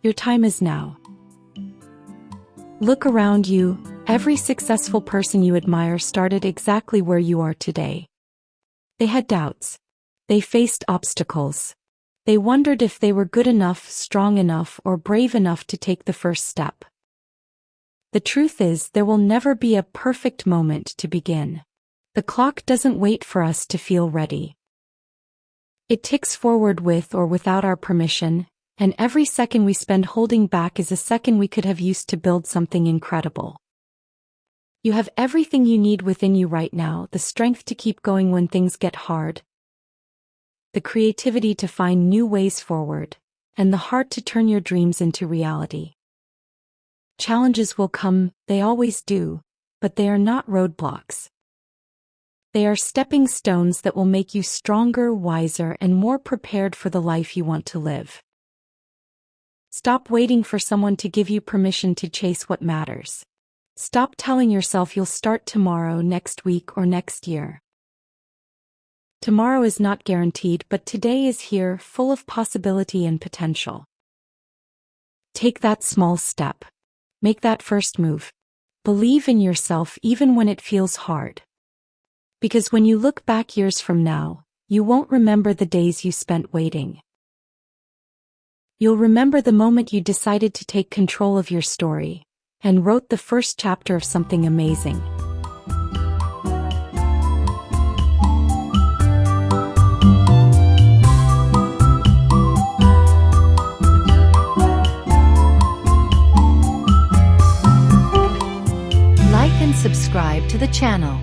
Your time is now. Look around you. Every successful person you admire started exactly where you are today. They had doubts. They faced obstacles. They wondered if they were good enough, strong enough, or brave enough to take the first step. The truth is, there will never be a perfect moment to begin. The clock doesn't wait for us to feel ready. It ticks forward with or without our permission, and every second we spend holding back is a second we could have used to build something incredible. You have everything you need within you right now: the strength to keep going when things get hard, the creativity to find new ways forward, and the heart to turn your dreams into reality. Challenges will come, they always do, but they are not roadblocks. They are stepping stones that will make you stronger, wiser, and more prepared for the life you want to live. Stop waiting for someone to give you permission to chase what matters. Stop telling yourself you'll start tomorrow, next week, or next year. Tomorrow is not guaranteed, but today is here, full of possibility and potential. Take that small step. Make that first move. Believe in yourself even when it feels hard. Because when you look back years from now, you won't remember the days you spent waiting. You'll remember the moment you decided to take control of your story and wrote the first chapter of something amazing. Like and subscribe to the channel.